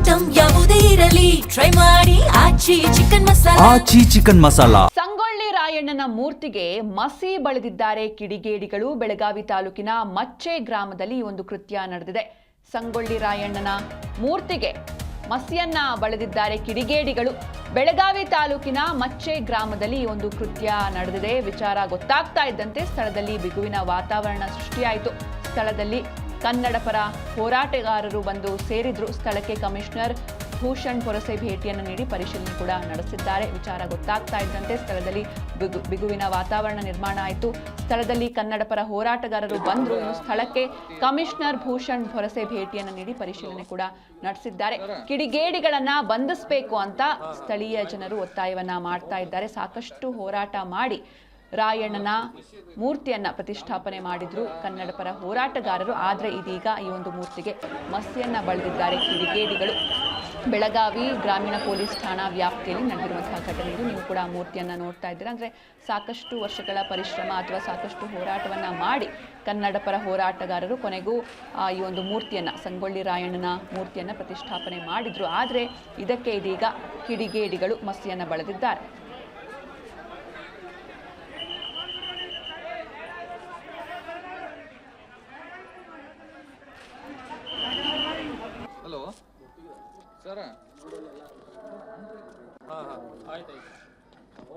Item ಯಾವುದೇ ಇರಲಿ try ಮಾಡಿ ಆಚಿ ಚಿಕನ್ ಮಸಾಲಾ. ಸಂಗೊಳ್ಳಿ ರಾಯಣ್ಣನ ಮೂರ್ತಿಗೆ ಮಸಿ ಬಳಿದಿದ್ದಾರೆ ಕಿಡಿಗೇಡಿಗಳು. ಬೆಳಗಾವಿ ತಾಲೂಕಿನ ಮಚ್ಚೆ ಗ್ರಾಮದಲ್ಲಿ ಒಂದು ಕೃತ್ಯ ನಡೆದಿದೆ. ಸಂಗೊಳ್ಳಿ ರಾಯಣ್ಣನ ಮೂರ್ತಿಗೆ ಮಸಿಯನ್ನ ಬಳಿದಿದ್ದಾರೆ ಕಿಡಿಗೇಡಿಗಳು. ಬೆಳಗಾವಿ ತಾಲೂಕಿನ ಮಚ್ಚೆ ಗ್ರಾಮದಲ್ಲಿ ಒಂದು ಕೃತ್ಯ ನಡೆದಿದೆ. ವಿಚಾರ ಗೊತ್ತಾಗ್ತಾ ಇದ್ದಂತೆ ಸ್ಥಳದಲ್ಲಿ ಬಿಗುವಿನ ವಾತಾವರಣ ಸೃಷ್ಟಿಯಾಯಿತು. ಸ್ಥಳದಲ್ಲಿ ಕನ್ನಡ ಪರ ಹೋರಾಟಗಾರರು ಬಂದು ಸೇರಿದ್ರು. ಸ್ಥಳಕ್ಕೆ ಕಮಿಷನರ್ ಭೂಷಣ್ ಪೊರಸೆ ಭೇಟಿಯನ್ನು ನೀಡಿ ಪರಿಶೀಲನೆ ಕೂಡ ನಡೆಸಿದ್ದಾರೆ. ವಿಚಾರ ಗೊತ್ತಾಗ್ತಾ ಇದ್ದಂತೆ ಸ್ಥಳದಲ್ಲಿ ಬಿಗುವಿನ ವಾತಾವರಣ ನಿರ್ಮಾಣ ಆಯಿತು. ಸ್ಥಳದಲ್ಲಿ ಕನ್ನಡ ಪರ ಹೋರಾಟಗಾರರು ಬಂದರು. ಇನ್ನು ಸ್ಥಳಕ್ಕೆ ಕಮಿಷನರ್ ಭೂಷಣ್ ಪೊರಸೆ ಭೇಟಿಯನ್ನು ನೀಡಿ ಪರಿಶೀಲನೆ ಕೂಡ ನಡೆಸಿದ್ದಾರೆ. ಕಿಡಿಗೇಡಿಗಳನ್ನ ಬಂಧಿಸಬೇಕು ಅಂತ ಸ್ಥಳೀಯ ಜನರು ಒತ್ತಾಯವನ್ನ ಮಾಡ್ತಾ ಇದ್ದಾರೆ. ಸಾಕಷ್ಟು ಹೋರಾಟ ಮಾಡಿ ರಾಯಣ್ಣನ ಮೂರ್ತಿಯನ್ನ ಪ್ರತಿಷ್ಠಾಪನೆ ಮಾಡಿದ್ರು ಕನ್ನಡ ಪರ ಹೋರಾಟಗಾರರು. ಆದರೆ ಇದೀಗ ಈ ಒಂದು ಮೂರ್ತಿಗೆ ಮಸಿಯನ್ನ ಬಳಿದಿದ್ದಾರೆ ಕಿಡಿಗೇಡಿಗಳು. ಬೆಳಗಾವಿ ಗ್ರಾಮೀಣ ಪೊಲೀಸ್ ಠಾಣಾ ವ್ಯಾಪ್ತಿಯಲ್ಲಿ ನಡೆದಿರುವಂತಹ ಘಟನೆ ಇದು. ನೀವು ಕೂಡ ಮೂರ್ತಿಯನ್ನ ನೋಡ್ತಾ ಇದ್ದೀರಾ. ಅಂದ್ರೆ ಸಾಕಷ್ಟು ವರ್ಷಗಳ ಪರಿಶ್ರಮ ಅಥವಾ ಸಾಕಷ್ಟು ಹೋರಾಟವನ್ನ ಮಾಡಿ ಕನ್ನಡ ಪರ ಹೋರಾಟಗಾರರು ಕೊನೆಗೂ ಈ ಒಂದು ಮೂರ್ತಿಯನ್ನ ಸಂಗೊಳ್ಳಿ ರಾಯಣ್ಣನ ಮೂರ್ತಿಯನ್ನ ಪ್ರತಿಷ್ಠಾಪನೆ ಮಾಡಿದ್ರು. ಆದರೆ ಇದಕ್ಕೆ ಇದೀಗ ಕಿಡಿಗೇಡಿಗಳು ಮಸಿಯನ್ನ ಬಳಿದಿದ್ದಾರೆ. ಹಲೋ ಸರ ಹಾಂ ಹಾಂ ಆಯ್ತು